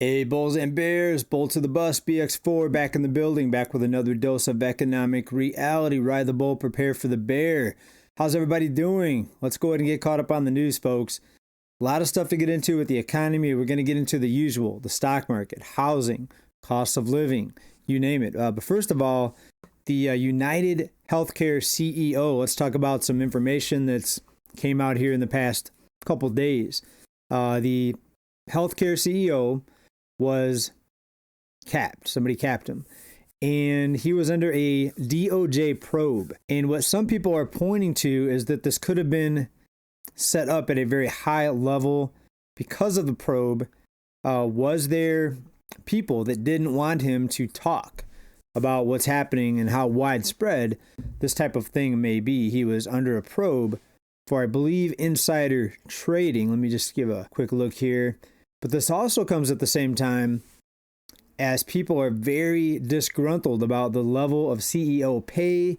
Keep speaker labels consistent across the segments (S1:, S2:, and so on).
S1: Hey, Bulls and Bears, Bull to the bus, BX4 back in the building, back with another dose of economic reality. Ride the bull, prepare for the bear. How's everybody doing? Let's go ahead and get caught up on the news, folks. A lot of stuff to get into with the economy. We're going to get into the usual, the stock market, housing, cost of living, you name it. But first of all, the United Healthcare CEO, let's talk about some information that's came out here in the past couple days. The healthcare CEO was capped. Somebody capped him. And he was under a DOJ probe. And what some people are pointing to is that this could have been set up at a very high level because of the probe. Was there people that didn't want him to talk about what's happening and how widespread this type of thing may be? He was under a probe for, I believe, insider trading. Let me just give a quick look here. But this also comes at the same time as people are very disgruntled about the level of CEO pay,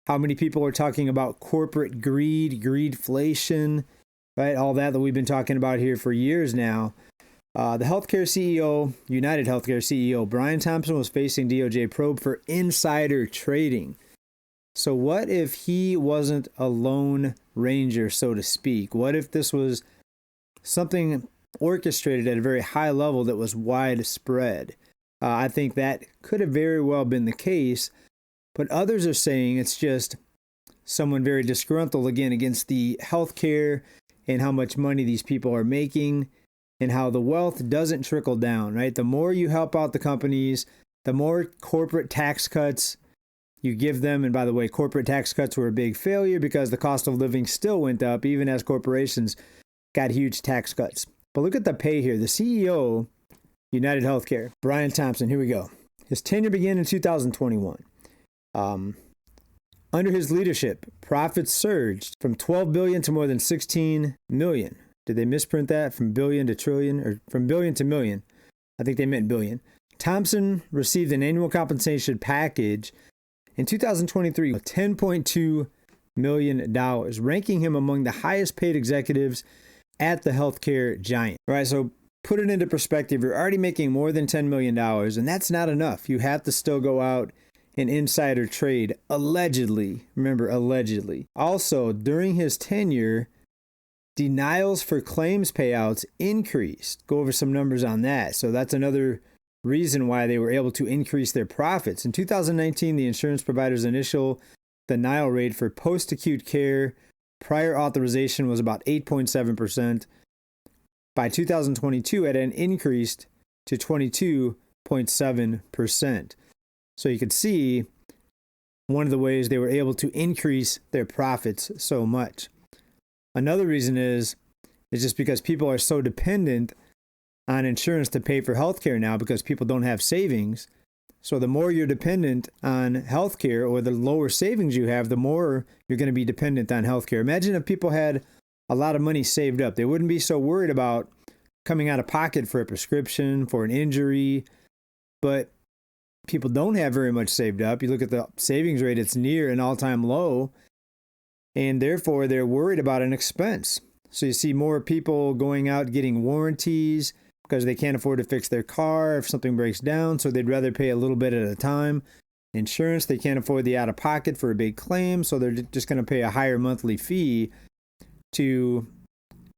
S1: how many people are talking about corporate greed, greedflation, right? All that we've been talking about here for years now. The healthcare CEO, United Healthcare CEO, Brian Thompson, was facing DOJ probe for insider trading. So what if he wasn't a lone ranger, so to speak? What if this was something orchestrated at a very high level that was widespread? I think that could have very well been the case, but others are saying it's just someone very disgruntled again against the healthcare and how much money these people are making and how the wealth doesn't trickle down, right? The more you help out the companies, the more corporate tax cuts you give them. And by the way, corporate tax cuts were a big failure because the cost of living still went up, even as corporations got huge tax cuts. But look at the pay here. The CEO, United Healthcare, Brian Thompson, here we go. His tenure began in 2021. Under his leadership, profits surged from 12 billion to more than 16 million. Did they misprint that from billion to trillion, or from billion to million? I think they meant billion. Thompson received an annual compensation package in 2023 of $10.2 million, ranking him among the highest paid executives at the healthcare giant. All right, so put it into perspective. You're already making more than $10 million, and that's not enough. You have to still go out and insider trade, allegedly. Remember, allegedly. Also, during his tenure, denials for claims payouts increased. Go over some numbers on that. So that's another reason why they were able to increase their profits. In 2019, the insurance provider's initial denial rate for post-acute care prior authorization was about 8.7%. By 2022, it had increased to 22.7%. So you could see one of the ways they were able to increase their profits so much. Another reason is just because people are so dependent on insurance to pay for healthcare now because people don't have savings. So the more you're dependent on healthcare, or the lower savings you have, the more you're going to be dependent on healthcare. Imagine if people had a lot of money saved up. They wouldn't be so worried about coming out of pocket for a prescription, for an injury. But people don't have very much saved up. You look at the savings rate, it's near an all-time low. And therefore, they're worried about an expense. So you see more people going out getting warranties because they can't afford to fix their car if something breaks down, so they'd rather pay a little bit at a time. Insurance, they can't afford the out-of-pocket for a big claim, so they're just going to pay a higher monthly fee to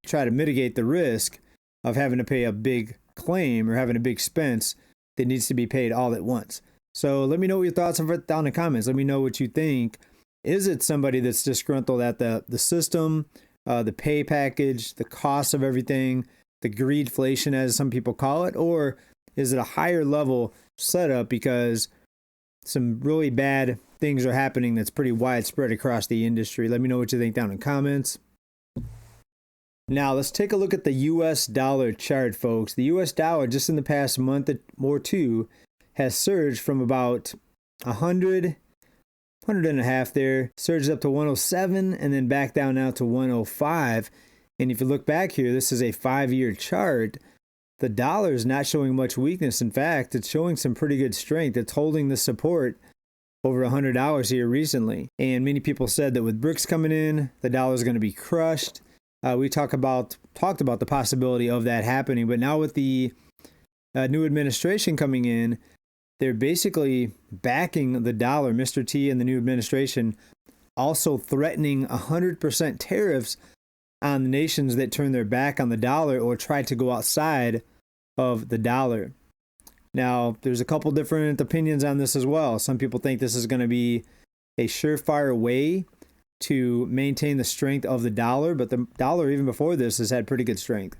S1: try to mitigate the risk of having to pay a big claim or having a big expense that needs to be paid all at once. So let me know what your thoughts are down in the comments. Let me know what you think. Is it somebody that's disgruntled at the system, the pay package, the cost of everything, the greedflation, as some people call it, or is it a higher level setup because some really bad things are happening that's pretty widespread across the industry? Let me know what you think down in the comments. Now, let's take a look at the U.S. dollar chart, folks. The U.S. dollar, just in the past month or two, has surged from about 100 and a half there, surged up to 107, and then back down now to 105. And if you look back here, this is a 5-year chart. The dollar is not showing much weakness. In fact, it's showing some pretty good strength. It's holding the support over $100 here recently. And many people said that with BRICS coming in, the dollar is going to be crushed. We talked about the possibility of that happening, but now with the new administration coming in, they're basically backing the dollar. Mr. T and the new administration also threatening 100% tariffs on the nations that turn their back on the dollar or try to go outside of the dollar. Now, there's a couple different opinions on this as well. Some people think this is going to be a surefire way to maintain the strength of the dollar, but the dollar, even before this, has had pretty good strength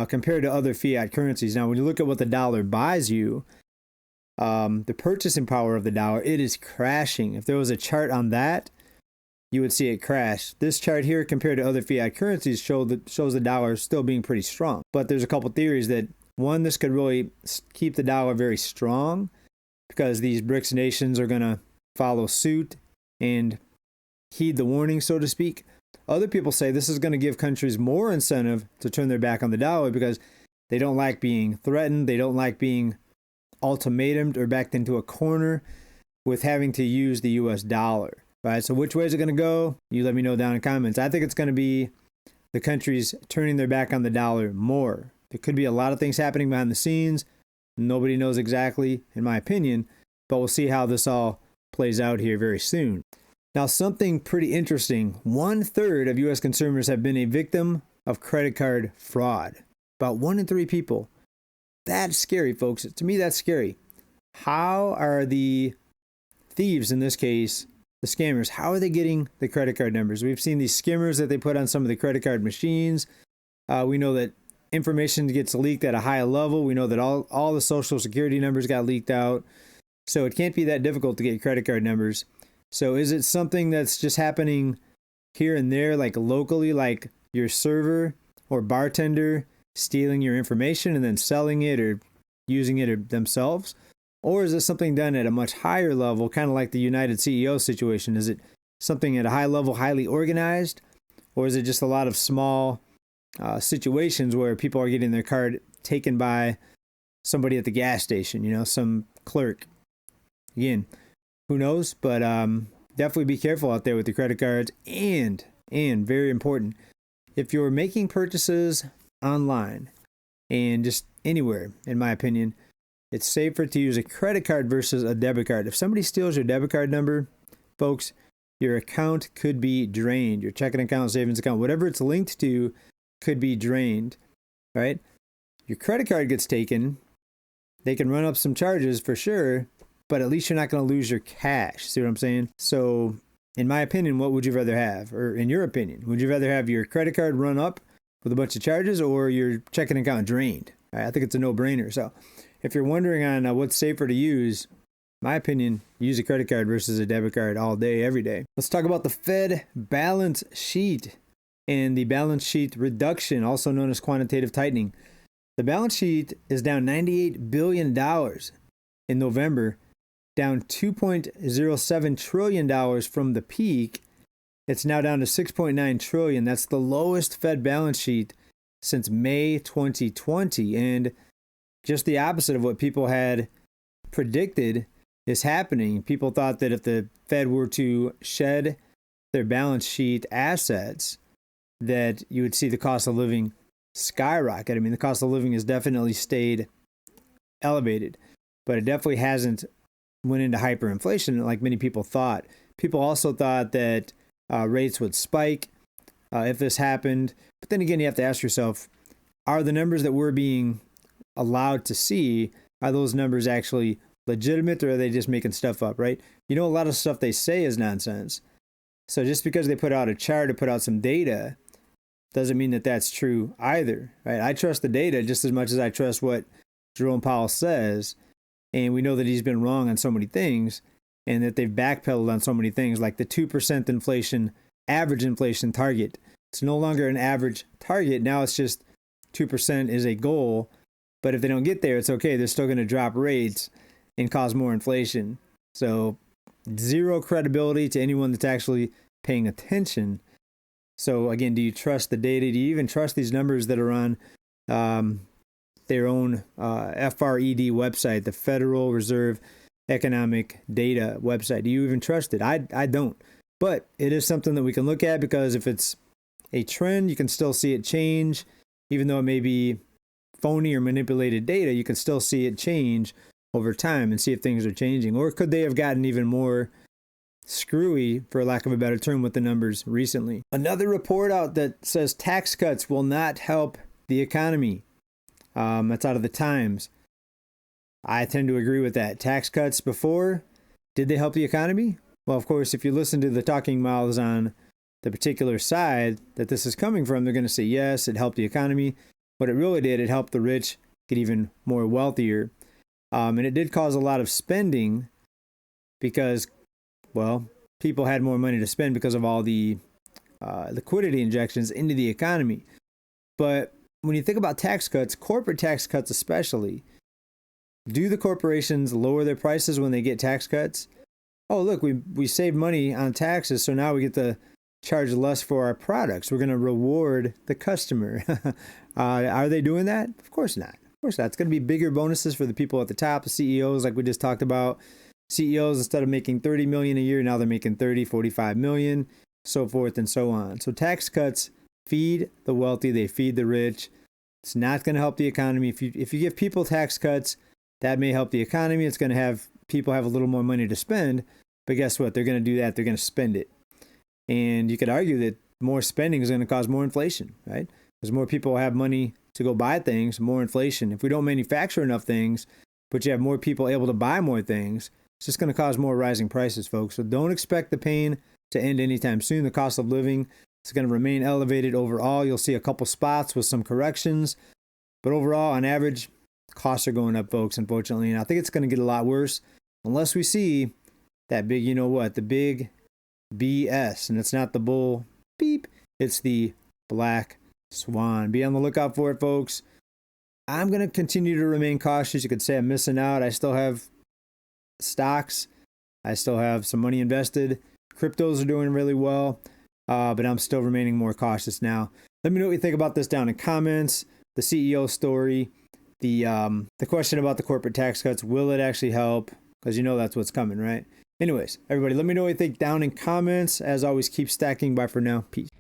S1: compared to other fiat currencies. Now, when you look at what the dollar buys you, the purchasing power of the dollar, it is crashing. If there was a chart on that, you would see it crash. This chart here, compared to other fiat currencies, shows the dollar still being pretty strong. But there's a couple theories that, one, this could really keep the dollar very strong because these BRICS nations are going to follow suit and heed the warning, so to speak. Other people say this is going to give countries more incentive to turn their back on the dollar because they don't like being threatened. They don't like being ultimatumed or backed into a corner with having to use the US dollar. Right? So which way is it going to go? You let me know down in the comments. I think it's going to be the countries turning their back on the dollar more. There could be a lot of things happening behind the scenes. Nobody knows exactly, in my opinion, but we'll see how this all plays out here very soon. Now, something pretty interesting. 1/3 of U.S. consumers have been a victim of credit card fraud. About 1 in 3 people. That's scary, folks. To me, that's scary. How are the thieves, in this case, the scammers, how are they getting the credit card numbers? We've seen these skimmers that they put on some of the credit card machines. We know that information gets leaked at a high level. We know that all the social security numbers got leaked out. So it can't be that difficult to get credit card numbers. So is it something that's just happening here and there, like locally, like your server or bartender stealing your information and then selling it or using it themselves? Or is it something done at a much higher level, kind of like the United CEO situation? Is it something at a high level, highly organized? Or is it just a lot of small situations where people are getting their card taken by somebody at the gas station, some clerk? Again, who knows? But definitely be careful out there with your credit cards. And very important, if you're making purchases online and just anywhere, in my opinion, it's safer to use a credit card versus a debit card. If somebody steals your debit card number, folks, your account could be drained. Your checking account, savings account, whatever it's linked to could be drained, right? Your credit card gets taken. They can run up some charges for sure, but at least you're not going to lose your cash. See what I'm saying? So, in my opinion, what would you rather have? Or in your opinion, would you rather have your credit card run up with a bunch of charges or your checking account drained? I think it's a no-brainer. So, if you're wondering on what's safer to use, my opinion, use a credit card versus a debit card all day, every day. Let's talk about the Fed balance sheet and the balance sheet reduction, also known as quantitative tightening. The balance sheet is down $98 billion in November, down $2.07 trillion from the peak. It's now down to $6.9 trillion. That's the lowest Fed balance sheet since May 2020. And just the opposite of what people had predicted is happening. People thought that if the Fed were to shed their balance sheet assets, that you would see the cost of living skyrocket. I mean, the cost of living has definitely stayed elevated, but it definitely hasn't went into hyperinflation like many people thought. People also thought that rates would spike if this happened. But then again, you have to ask yourself, are the numbers that we're being allowed to see, are those numbers actually legitimate, or are they just making stuff up, right? A lot of stuff they say is nonsense. So just because they put out a chart or put out some data doesn't mean that that's true either, right? I trust the data just as much as I trust what Jerome Powell says. And we know that he's been wrong on so many things and that they've backpedaled on so many things, like the 2% inflation, average inflation target. It's no longer an average target. Now it's just 2% is a goal. But if they don't get there, it's okay. They're still going to drop rates and cause more inflation. So zero credibility to anyone that's actually paying attention. So again, do you trust the data? Do you even trust these numbers that are on their own FRED website, the Federal Reserve Economic Data website? Do you even trust it? I don't. But it is something that we can look at, because if it's a trend, you can still see it change, even though it may be phony or manipulated data, you can still see it change over time and see if things are changing. Or could they have gotten even more screwy, for lack of a better term, with the numbers recently? Another report out that says tax cuts will not help the economy. That's out of the Times. I tend to agree with that. Tax cuts before, did they help the economy? Well, of course, if you listen to the talking mouths on the particular side that this is coming from, they're going to say, yes, it helped the economy. What it really did, it helped the rich get even more wealthier. And it did cause a lot of spending because, well, people had more money to spend because of all the liquidity injections into the economy. But when you think about tax cuts, corporate tax cuts especially, do the corporations lower their prices when they get tax cuts? Oh, look, we saved money on taxes, so now we get to charge less for our products. We're going to reward the customer. Are they doing that? Of course not. Of course not. It's going to be bigger bonuses for the people at the top, the CEOs, like we just talked about. CEOs, instead of making 30 million a year, now they're making 30, 45 million, so forth and so on. So tax cuts feed the wealthy, they feed the rich. It's not going to help the economy. If you give people tax cuts, that may help the economy. It's going to have people have a little more money to spend. But guess what? They're going to do that. They're going to spend it. And you could argue that more spending is going to cause more inflation, right? Because more people have money to go buy things, more inflation. If we don't manufacture enough things, but you have more people able to buy more things, it's just going to cause more rising prices, folks. So don't expect the pain to end anytime soon. The cost of living is going to remain elevated overall. You'll see a couple spots with some corrections. But overall, on average, costs are going up, folks, unfortunately. And I think it's going to get a lot worse unless we see that big, you know what, the big BS. And it's not the bull beep, it's the black swan. Be on the lookout for it, folks. I'm going to continue to remain cautious. You could say I'm missing out. I still have stocks. I still have some money invested. Cryptos are doing really well, but I'm still remaining more cautious now. Let me know what you think about this down in comments. The CEO story, the question about the corporate tax cuts, will it actually help? Because you know that's what's coming, right? Anyways, everybody, let me know what you think down in comments. As always, keep stacking. Bye for now. Peace.